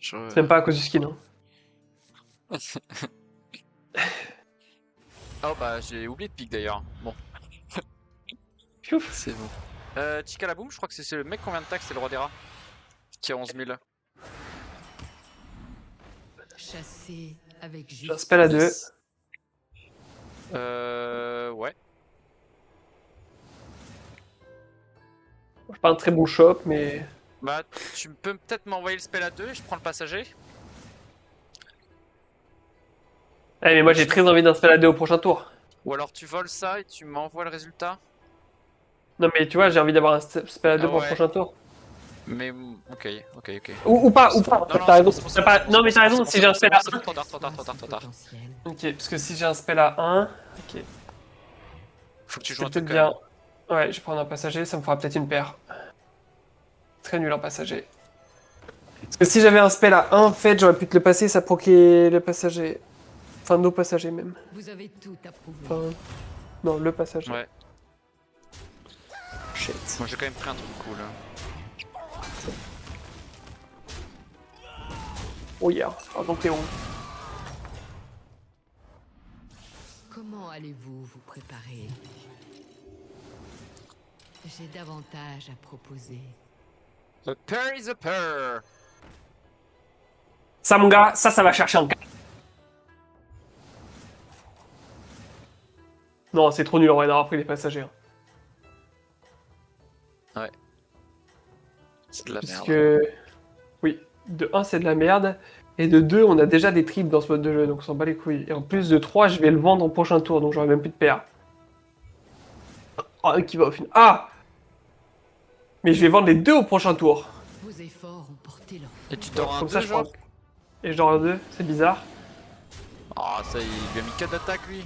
C'est même pas à cause du skin. Hein. Oh bah j'ai oublié de pique d'ailleurs. Bon, Piouf. c'est bon. Tikalaboum, je crois que c'est le mec qu'on vient de tag, c'est le roi des rats. Qui a 11 000. Chasser avec J'ai un justice. spell à 2. Ouais. C'est pas un très bon shop, mais. Bah tu peux peut-être m'envoyer le spell à 2 et je prends le passager. Eh, mais moi j'ai très envie d'un spell à 2 au prochain tour. Ou alors tu voles ça et tu m'envoies le résultat. Non, mais tu vois, j'ai envie d'avoir un spell à 2 Ah pour le ouais. prochain tour. Mais ok. Ou pas, ou pas. Non, T'as raison. c'est bon, T'as pas- Non, mais t'as raison, si j'ai un spell à c'est bon, 1. trop tard. Potentiel. Ok, parce que si j'ai un spell à 1. Ok. Faut que tu C'est joues un truc peut-être quand même. bien. Ouais, je vais prendre un passager, ça me fera peut-être une paire. Très nul en passager. Parce que si j'avais un spell à 1, en fait, j'aurais pu te le passer, ça proquait le passager. Enfin, nos passagers même. Vous avez tout approuvé. Enfin. Non, le passager. Ouais. Shit. Moi j'ai quand même pris un truc cool. Hein. Oh yeah, pardon Théo. Comment allez-vous vous préparer? J'ai davantage à proposer. A pair is a pair. Ça, mon gars, ça va chercher en 4. Non, c'est trop nul, on aurait d'avoir pris les passagers. Ouais. C'est de la Puisque. merde. Oui, de 1, c'est de la merde. Et de 2, on a déjà des triples dans ce mode de jeu, donc on s'en bat les couilles. Et en plus de 3, je vais le vendre au prochain tour, donc j'aurai même plus de paire. Oh, un qui va au final. Ah! Mais je vais vendre les deux au prochain tour. Vos efforts ont porté leurs Et tu fruits. t'auras un Comme 2 ça, je genre prends. Et je dors un 2, c'est bizarre. Ah ça il lui a mis 4 d'attaque lui.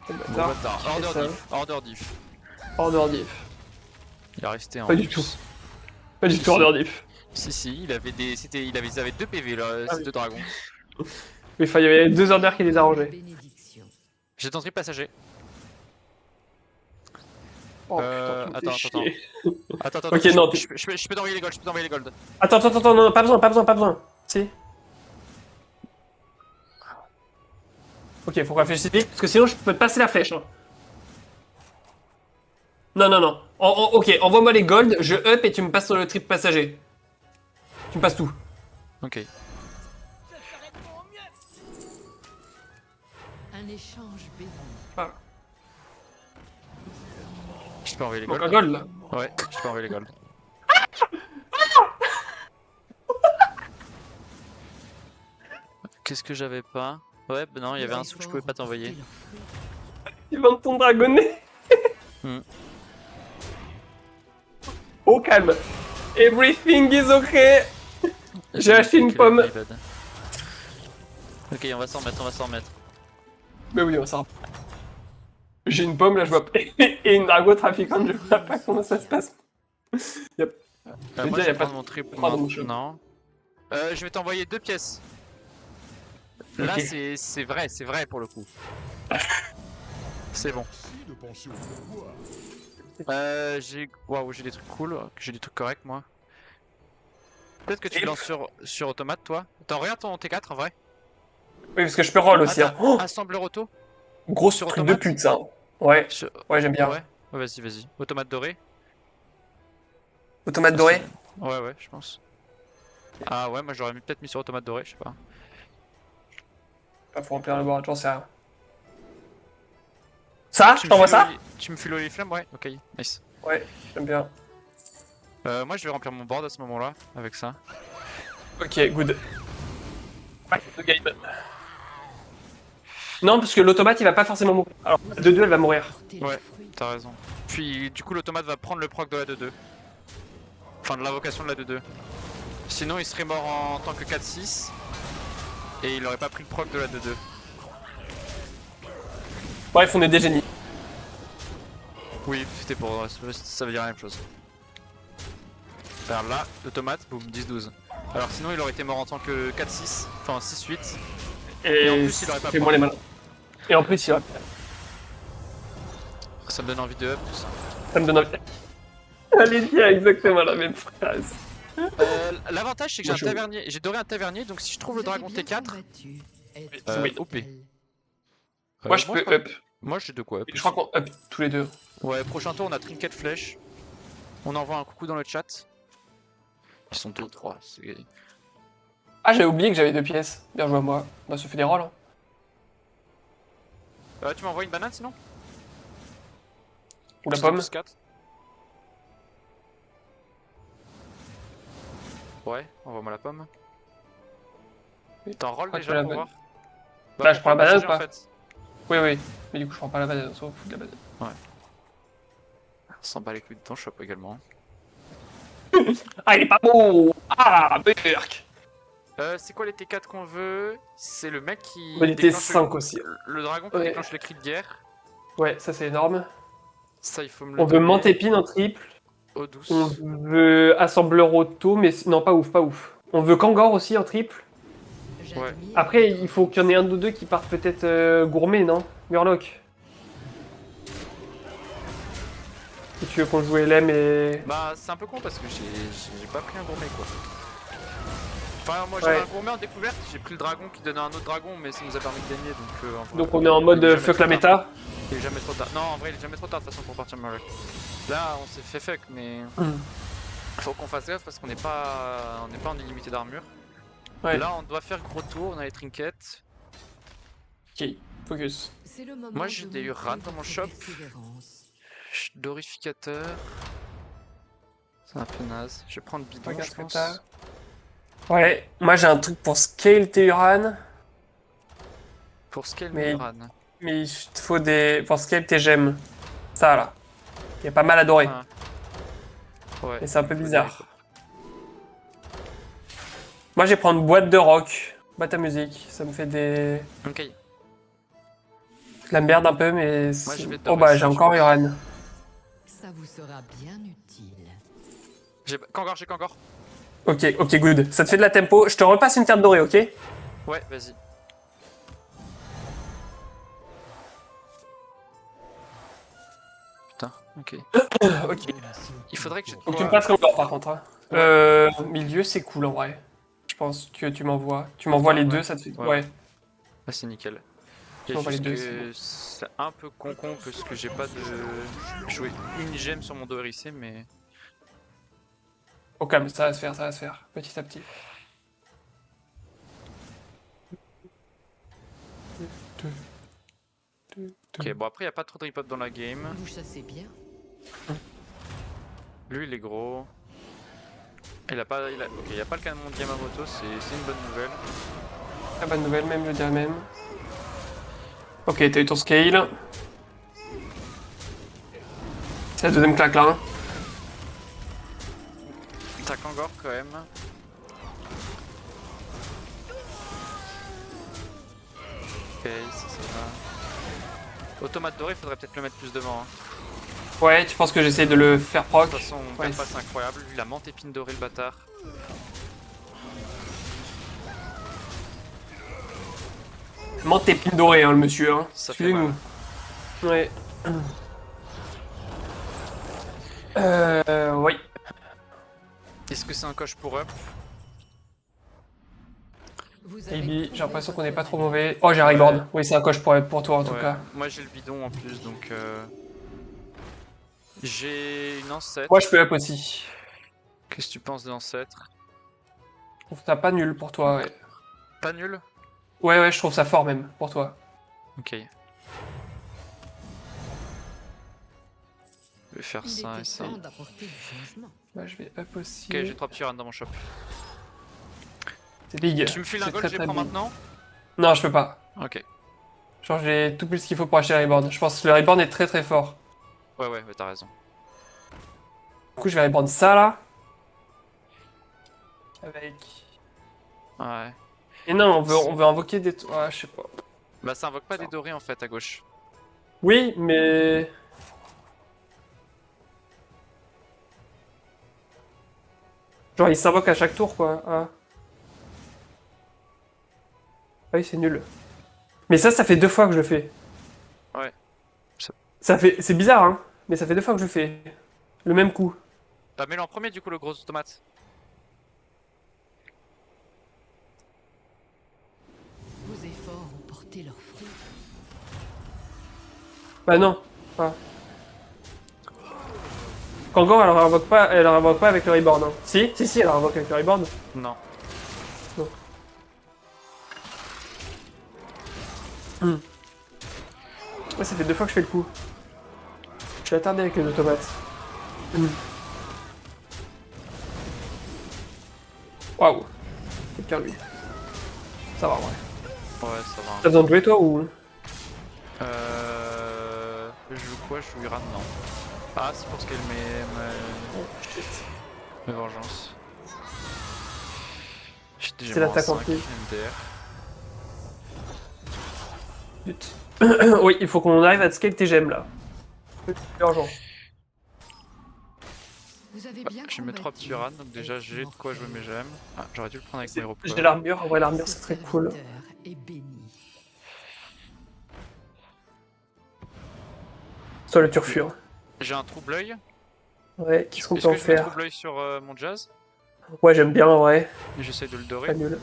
C'est Bon bizarre. bâtard. Je fais ça. Order diff. Order diff. Il a resté en Pas du plus. tout. Pas du Si, tout si. order diff. Si, il avait des. Ils avaient 2 PV là, Ah ces oui. deux dragons. Mais enfin, il y avait 2 orders qui les arrangeaient. Bénédiction. J'ai tenté passager. Oh putain, tu me fais attends. chier. Attends, Ok, non, je peux t'envoyer les golds, Attends, non, pas besoin. Si. Ok, faut réfléchir vite, parce que sinon je peux te passer la flèche. Hein. Non. Ok, envoie-moi les golds, je up et tu me passes sur le trip passager. Tu me passes tout. Ok. Un échange béni. Voilà. Je peux envoyer les Donc golds. un gold là. Ouais, je peux envoyer les golds. Qu'est-ce que j'avais pas? Ouais, bah non, il y avait un sou que je pouvais pas t'envoyer. Tu vends ton dragonnet. Hmm. Au calme. Everything is okay. J'ai acheté une pomme. Ok, on va s'en remettre. Mais oui, on s'en. J'ai une pomme là, je vois pas. Et une drago trafiquante, je vois pas comment ça se passe. Yep. Moi dire, je y a vais pas prendre mon triple. Pardon, Non, monsieur. non. Je vais t'envoyer 2 pièces. Là Ok. c'est vrai pour le coup. C'est bon. Waouh, j'ai des trucs cool, j'ai des trucs corrects moi. Peut-être que tu Et- lances sur automate toi. T'en regardes ton T4 en vrai? Oui, parce que je peux roll aussi. Hein. Oh, Assembleur auto? gros sur truc de automate pute ça. Ouais, Sur- ouais, j'aime bien. Ouais, vas-y. Automate doré? Automate doré. Ouais, je pense. Ah ouais, moi j'aurais peut-être mis sur automate doré, je sais pas. Ah, faut remplir le board, j'en sais rien. Ça, je t'envoie ça? Tu me files les flammes? Ouais, ok, nice. Ouais, j'aime bien. Moi je vais remplir mon board à ce moment-là, avec ça. Ok, good. Back to the game. Non, parce que l'automate il va pas forcément mourir. Alors, de 2 elle va mourir. Porter leurs Ouais. fruits. T'as raison. Puis du coup l'automate va prendre le proc de la 2-2. Enfin de l'invocation de la 2-2. Sinon il serait mort en tant que 4-6. Et il aurait pas pris le proc de la 2-2. Bref, on est des génies. Oui, c'était pour. Ça veut dire la même chose. Alors là, l'automate, boum, 10-12. Alors sinon il aurait été mort en tant que 4-6, enfin 6-8. Et en plus, il aurait pas c'est moi les malins. Et en plus, il aurait. Ça me donne envie de up. Ça me donne envie. Allez, dire exactement la même phrase. L'avantage c'est que Moi, j'ai un tavernier, j'ai doré un tavernier, donc si je trouve le Vous avez dragon bien T4, combattu. Êtes Oui. OP. Moi, je peux up. Moi j'ai de quoi up Je crois aussi. qu'on up tous les deux. Ouais, prochain tour on a Trinket Flèche. On envoie un coucou dans le chat. Ils sont 2 ou 3. Ah, j'avais oublié que j'avais 2 pièces. Bien joué à moi. Bah, ça fait des rolls. Hein. Tu m'envoies une banane sinon? Ou la J'ai pomme. plus 4. Ouais, envoie-moi la pomme. T'en rolls Pourquoi tu déjà veux la pour banane voir? Bah, je pour prends la pouvoir banane changer, ou pas en fait. Oui, oui. Mais du coup, je prends pas la banane. On s'en fout de la banane. On s'en bat les couilles de ton shop également. Ah, il est pas beau. Ah, Burk. C'est quoi les T4 qu'on veut? C'est le mec qui On était déclenche 5 aussi. le dragon qui Ouais. déclenche le cri de guerre. Ouais, ça c'est énorme. Ça, il faut me le On veut donner. Mantépine en triple. Eau On douce. veut Assembleur Auto, mais non, pas ouf, pas ouf. On veut Kangor aussi en triple. J'admire Après, votre il faut qu'il y en ait un ou deux qui partent peut-être gourmet, non Murloc. Si tu veux qu'on joue LM et... Bah, c'est un peu con parce que j'ai pas pris un gourmet quoi. Enfin, moi j'avais Ouais. un gourmet en découverte, j'ai pris le dragon qui donnait un autre dragon, mais ça nous a permis de gagner donc. En vrai, Donc on est en il mode est jamais fuck trop la tard. méta. Il est jamais trop tard. Non, en vrai, il est jamais trop tard de toute façon pour partir Murloc. Là, on s'est fait fuck, mais faut qu'on fasse gaffe parce qu'on n'est pas en illimité d'armure. Ouais. Là, on doit faire gros tour, on a les trinkets. Ok, focus. C'est le moment Moi, j'ai de des montrer Uran dans mon votre shop. persévérance. Dorificateur. C'est un peu naze. Je vais prendre bidon, Regarde je ce que pense. t'as. Ouais, moi j'ai un truc pour scale tes Uran, Pour scale Mais- Uran. mais il te faut des... pour scale tes gemmes. Ça là. Il y a pas mal à dorer. Ah. Ouais. Et c'est un peu il faut bizarre. des- Moi je vais prendre boîte de rock. Boîte à musique. Ça me fait des... Ok. de la merde un peu, mais... Moi, je vais te oh dorer bah ça, j'ai je encore pense. Uran. Ça vous sera bien utile. J'ai Kangor. Ok, ok, good. Ça te fait de la tempo. Je te repasse une carte dorée, ok? Ouais, vas-y. Putain, ok. Ok. Il faudrait que j'ai de Faut que tu me quoi. passes encore par contre. Hein. Ouais. Milieu, c'est cool en vrai. Je pense que tu m'envoies. Tu m'envoies les Ouais. deux, ça te fait. Ouais, Ouais. ouais. Ah, c'est nickel. Tu Et m'envoies les juste deux, que c'est un peu con parce que j'ai pas de. Jouer une gemme sur mon dos hérissé, mais. Au calme, ça va se faire, ça va se faire. Petit à petit. Ok, bon après y a pas trop de ripop dans la game. Vous chassez bien. Lui il est gros. Ok, il a pas le canon de Yamamoto, c'est une bonne nouvelle. Très bonne nouvelle, même, je dirais même. Ok, t'as eu ton scale. C'est la deuxième claque là. Hein. T'as Kangor quand même. Ok, ça va. Automate doré, faudrait peut-être le mettre plus devant. Hein. Ouais, tu penses que j'essaie de le faire proc? De toute façon, Ouais. c'est incroyable. Lui, la menthe épine dorée, le bâtard. Menthe épine dorée, hein, le monsieur. Hein. Ça fait Suivez-nous. mal. Ouais. Oui. Est-ce que c'est un coche pour up? Vous avez Maybe, j'ai prouvé l'impression qu'on n'est votre pas trop valeur. mauvais. Oh, j'ai Rayboard. Oui, c'est un coche pour toi en tout Ouais. cas. Moi j'ai le bidon en plus donc. J'ai une ancêtre. Moi, je peux up aussi. Qu'est-ce que tu penses de l'ancêtre? Je trouve ça pas nul pour toi, ouais. Pas nul? Ouais, ouais, je trouve ça fort même pour toi. Ok. Je vais faire Il ça et était ça. temps d'apporter du changement. Moi, je vais up aussi. Ok, j'ai 3 petits runs dans mon shop. C'est big. Tu me files un C'est gold, très, je les très prends big. maintenant? Non, je peux pas. Ok. Genre, j'ai tout plus ce qu'il faut pour acheter le Rayboard. Je pense que le Rayboard est très très fort. Ouais, t'as raison. Du coup, je vais Rayboard ça là. Avec. Ouais. Et non, on veut invoquer des. Ouais, je sais pas. Bah ça invoque pas des dorés en fait à gauche. Oui, mais. Genre, il s'invoque à chaque tour quoi. Ah, ah oui, c'est nul. Mais ça fait 2 fois que je le fais. Ouais. Ça fait. C'est bizarre, hein. Mais ça fait 2 fois que je le fais. Le même coup. Bah mets-le en premier du coup le gros automate. porter leurs fruits. Bah non. Pas. Kangor, elle réinvoque pas avec le reborn. Hein. Si, elle réinvoque avec le reborn. Non. Ouais, ça fait 2 fois que je fais le coup. Je suis attardé avec les automates. Waouh. C'est bien lui. Ça va, ouais. Ouais, ça va. T'as besoin de jouer toi ou... Je joue quoi? Je joue Iran? Non. Ah, c'est pour scaler Oh, shit. mes vengeances. C'est l'attaque en plus. MDR. Zut. Oui, il faut qu'on arrive à scale tes gemmes là. C'est urgent. Vous avez Bah, bien je vais mettre 3 combattu petits runs, donc déjà et j'ai de votre quoi jouer mes gemmes. Ah, j'aurais dû le prendre avec mes repos. J'ai l'armure, ouais l'armure Ce c'est très cool. serviteur est béni. Soit le turfure. J'ai un trouble-œil. Ouais, qu'est-ce qu'on Est-ce peut en que je mets faire? trouble-œil sur mon jazz? Ouais, j'aime bien, ouais. Et j'essaie de le Pas dorer. nul.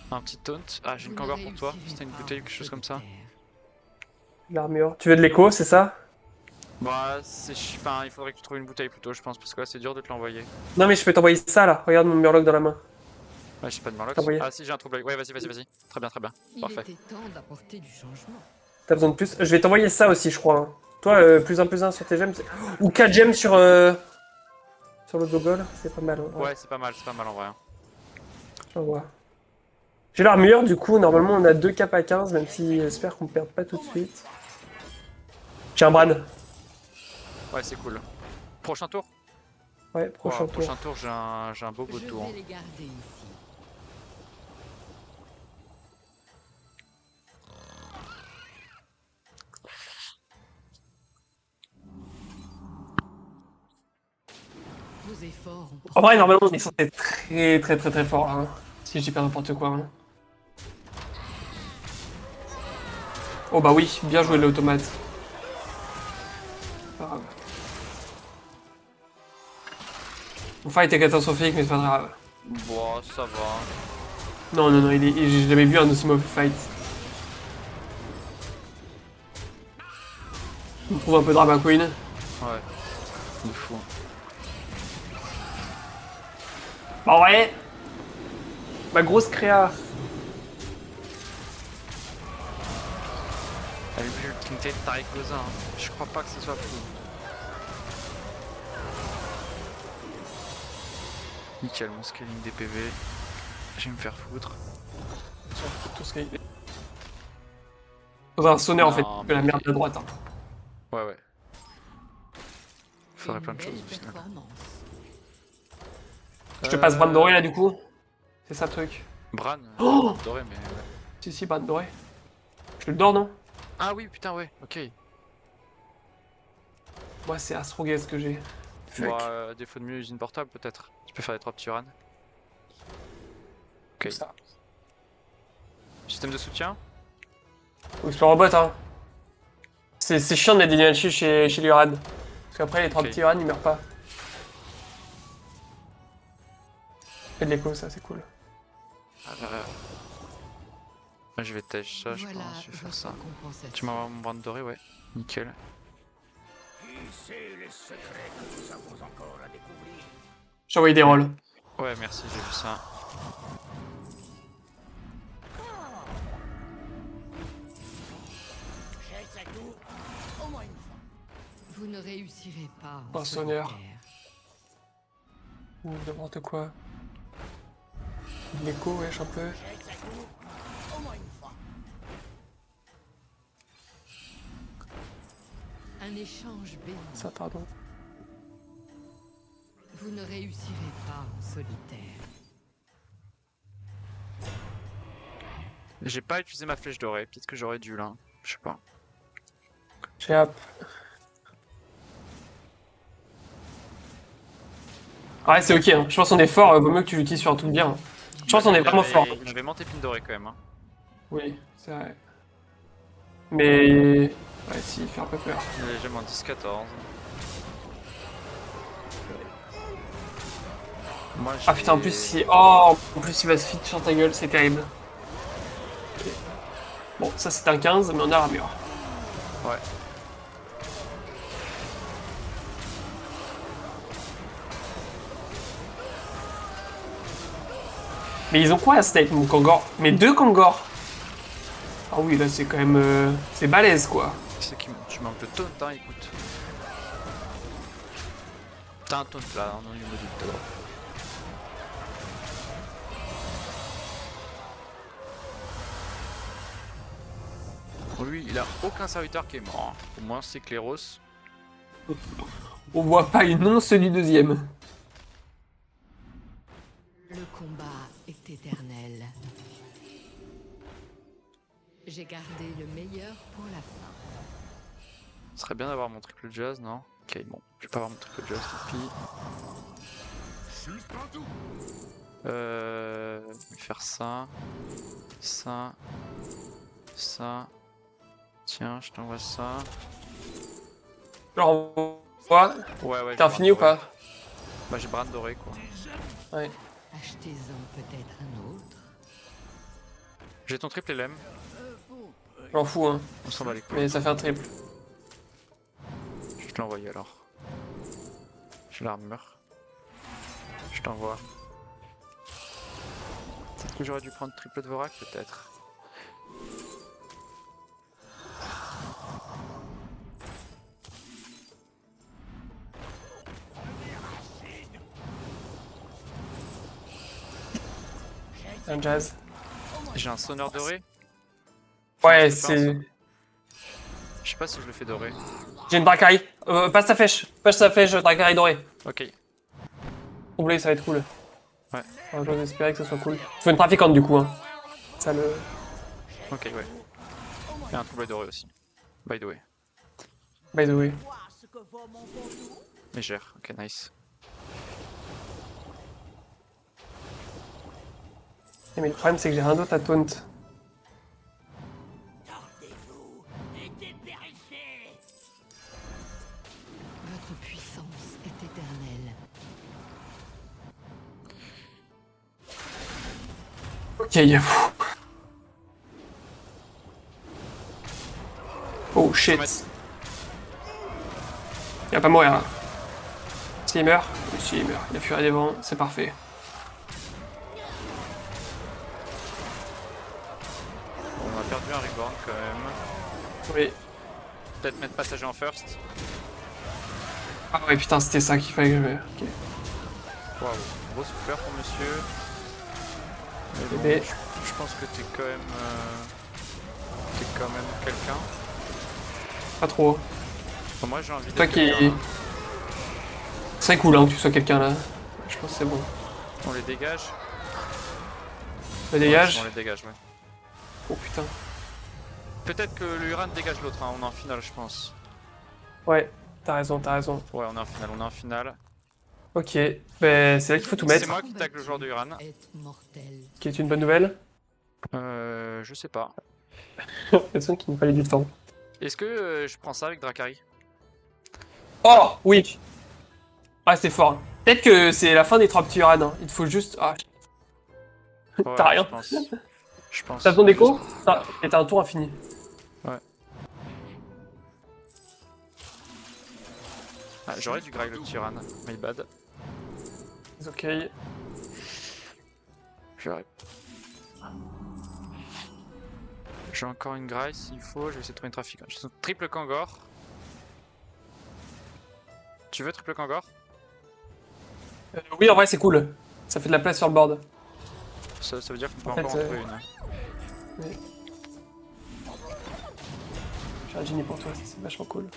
Un petit taunt. Ah, j'ai une Vous ne Kangor pour toi. réussirez C'était une pas, bouteille ou quelque chose comme ça. solitaire. L'armure. Tu veux de l'écho, c'est ça? Bah, enfin, il faudrait que tu trouves une bouteille plutôt, je pense, parce que là c'est dur de te l'envoyer. Non mais je peux t'envoyer ça là. Regarde mon murloc dans la main. Ouais, j'ai pas de Murloc. T'as envoyé. Ah, si, j'ai un trouble-œil. Ouais, vas-y. Très bien. Il Parfait. était temps d'apporter du changement. T'as besoin de plus? Je vais t'envoyer ça aussi, je crois. Hein. Toi, plus un sur tes gemmes. Ou 4 gemmes sur le Dogol. C'est pas mal. Ouais, c'est pas mal en vrai. Hein. J'envoie. J'ai l'armure, du coup, normalement on a 2 caps à 15, même si j'espère qu'on perd pas tout de suite. J'ai un Bran. Ouais, c'est cool. Prochain tour? Ouais, prochain Ouais, tour. prochain tour, j'ai un beau Je tour. vais les garder ici. Vos efforts ont En vrai, normalement on est censé être très fort là. Hein. Si je dis pas n'importe quoi. Hein. Oh bah oui, bien joué l'automate. Pas grave. Mon fight est catastrophique, mais c'est pas grave. Bon, ça va. Non, j'ai jamais vu un aussi mauvais fight. On trouve un peu Drama Queen. Ouais. Il est fou. Bah ouais. Ma grosse créa. Elle a vu l'utilité de Tarikosa. Hein. Je crois pas que ce soit fou. Nickel, mon scaling des PV. Je vais me faire foutre. Tout ce qu'il faudrait un sonneur en fait, Non, que la mais- merde de droite. Hein. Ouais. Faudrait une plein de belle choses au final. performance. Je te passe Bran doré là du coup. C'est ça le truc. Bran, Oh doré, mais. Ouais. Si, Bran doré. Je le dors non? Ah oui, putain, ouais, ok. Moi c'est Astrogaz que j'ai. Fuck. Bon, défaut de mieux, usine portable peut-être. Tu peux faire les 3 petits runs. Ok. Ça. Système de soutien? Ou Explore Robot hein. C'est chiant de mettre des Nianchi chez Luran. Parce qu'après les 3 Ok. petits Luran ils meurent pas. Fais de l'écho ça c'est cool. Je vais tèche ça, je Voilà pense. Je vais faire votre ça. compensation. Tu m'envoies mon brand doré, ouais. Nickel. J'ai envoyé des rolls. Ouais, merci, j'ai vu ça. Vous ne réussirez pas en Poinçonneur. solitaire. Ou n'importe quoi. De l'écho wesh un peu. Un échange béni. Ça pardon. Vous ne réussirez pas en solitaire. J'ai pas utilisé ma flèche dorée, peut-être que j'aurais dû là. Je sais pas. J'ai hâte. Ouais c'est ok hein. Je pense qu'on est fort, vaut mieux que tu l'utilises sur un truc bien. Je pense qu'on est vraiment fort. Il avait monté pin doré quand même. Hein. Oui, c'est vrai. Mais... Ouais si, il fait un peu peur. Il est jamais en 10-14. Moi, Ah putain, en plus, si. Oh, en plus, il va se fit sur ta gueule, c'est terrible. Ok. Bon, ça c'est un 15, mais on a armure. Ouais. Mais ils ont quoi à Snape, mon Kangor? Mais 2 Kangor! Ah oui, là c'est quand même. C'est balèze quoi. C'est qui tu manques de taunt, hein, écoute. T'as un taunt là, non, il me dit tout à l'heure. Lui, il a aucun serviteur qui est mort. Au moins, c'est Cléros. On voit pas une once du deuxième. Le combat est éternel. J'ai gardé le meilleur pour la fin. Ce serait bien d'avoir mon triple jazz, non? Ok, bon, je vais pas avoir mon triple jazz, tant pis. Je vais faire ça. Ça. Ça. Tiens, je t'envoie ça. Genre, ouais. Ouais, ouais. T'as j'ai fini ou Bran doré. pas? Bah, j'ai Bran doré, quoi. Ouais. Achetez-en peut-être un autre. J'ai ton triple LM, J'en fous, hein. on s'en bat les couilles. Mais ça fait un triple. Je te l'envoie alors. J'ai l'armure. Je t'envoie. Peut-être que j'aurais dû prendre triple de Vorak, peut-être. Un jazz. J'ai un sonneur doré. Ouais, je peux faire un c'est. son- Je sais pas si je le fais doré. J'ai une Dracari. Passe ta flèche. Passe ta flèche, Dracari doré. Ok. Troublé, ça va être cool. Ouais. Alors, j'ose espérer que ça soit cool. Faut une trafiquante du coup, hein. Ça le. Ok, ouais. Il y a un trouble doré aussi. By the way. By the way. Légère. Ok, nice. Mais le problème, c'est que j'ai rien d'autre à taunt. Votre puissance est éternelle. Ok, pfff. Oh shit. Il va pas mourir là. Si il meurt, si il meurt, il a furé des vents, c'est parfait. Bon, on a perdu un reborn quand même. Oui. Peut-être mettre passager en first. Ah ouais, putain, c'était ça qu'il fallait que je. Ok. Waouh, gros souffleur pour monsieur. Mais bon, Bébé. je pense que t'es quand même. T'es quand même quelqu'un. Pas trop. Enfin, moi j'ai envie Toi d'être qui. quelqu'un, hein. C'est cool hein, que tu sois quelqu'un là. Je pense que c'est bon. On les dégage. Le dégage. Ouais, on les dégage, ouais. Oh putain. Peut-être que le Uran dégage l'autre, hein. On est en finale, je pense. Ouais, t'as raison, t'as raison. Ouais, on est en finale, on est en finale. Ok, ben c'est là qu'il faut tout mettre. C'est moi qui tag le joueur de Uran. Est mortel. Qui est une bonne nouvelle. Je sais pas. Personne qui nous fallait du temps. Est-ce que je prends ça avec Dracari? Oh oui. Ah c'est fort. Peut-être que c'est la fin des 3 petits Uran. Hein. Il te faut juste. Ah, Ouais, t'as rien. Je pense. Je pense. T'as ton déco et t'as un tour infini. Ah, j'aurais dû grag le petit Uran. My bad. C'est ok. J'aurais. J'ai encore une graille s'il faut, je vais essayer de trouver une trafic. J'ai son triple Kangor. Tu veux triple Kangor? Oui en vrai c'est cool. Ça fait de la place sur le board. Ça veut dire qu'on peut En fait, encore en trouver une. Oui. J'ai un genie pour toi, ça, c'est vachement cool.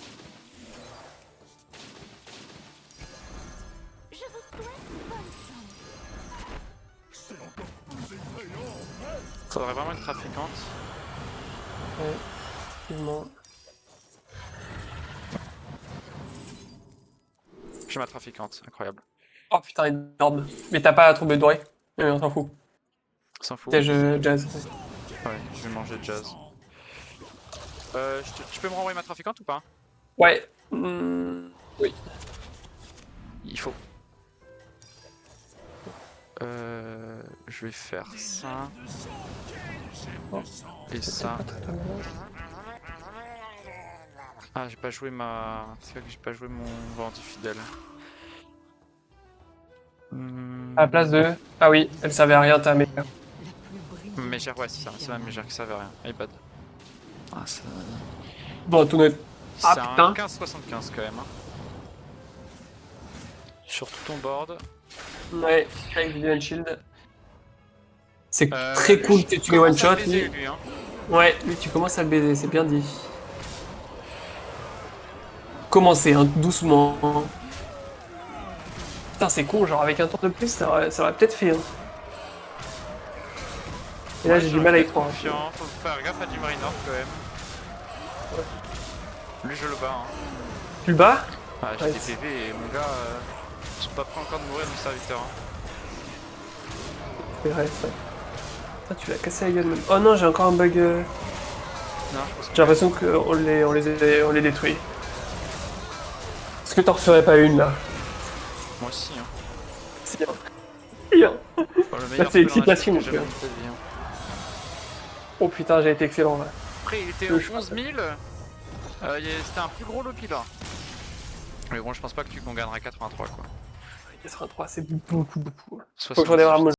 Faudrait vraiment une trafiquante. Ouais, effectivement. J'ai ma trafiquante, incroyable. Oh putain, énorme. Mais t'as pas la trouble dorée. Oui, on s'en fout. S'en fout. Piège jazz. Ouais, je vais manger jazz. Tu peux me renvoyer ma trafiquante ou pas? Ouais. Oui. Il faut. Je vais faire ça. Oh, Et c'est ça. pas très mal. Ah, j'ai pas joué ma. C'est vrai que j'ai pas joué mon Volonté fidèle. À la place de... Ah oui, elle servait à rien, ta mère. La plus brillante. Mégère, ouais, c'est ça. C'est ma Mégère qui servait à rien. iPad. Ah, ça. Bon, tout net. Ah, C'est un putain. 15-75 quand même. Hein. Sur tout ton board. Ouais, avec Vivian Shield. C'est Lui, très cool que je tu les commence à one-shot. baiser, lui. lui, hein. Ouais, lui, tu commences à le baiser, c'est bien dit. Commencez, hein, doucement. Putain, c'est con, genre avec un tour de plus, ça aurait peut-être fait. Hein. Et là, Ouais, j'ai du j'aurais mal à y pu être croire. confiant. Faut faire gaffe à du Marinor quand même. Lui, je le bats. Hein. Tu le bats? Ah, j'ai Ouais, des PV et mon gars, je suis pas prêt encore de mourir mon serviteur. Hein. c'est vrai, ça. Putain, tu l'as cassé la gueule même. Oh non, j'ai encore un bug. Non, je pense que J'ai l'impression on les détruit. Est-ce que t'en referais pas une là? moi aussi. Hein. C'est bien. Bien. Bon, le meilleur c'est spell en l'excitation, HP que mon j'ai jamais gars. vu de ta vie, hein. Oh putain, j'ai été excellent là. Après, il était Le en 11 000. C'était un plus gros Loki là. Mais bon, je pense pas que tu qu'on gagnerait 83 quoi. 83, c'est beaucoup, beaucoup. Faut que je 78. redémarre mon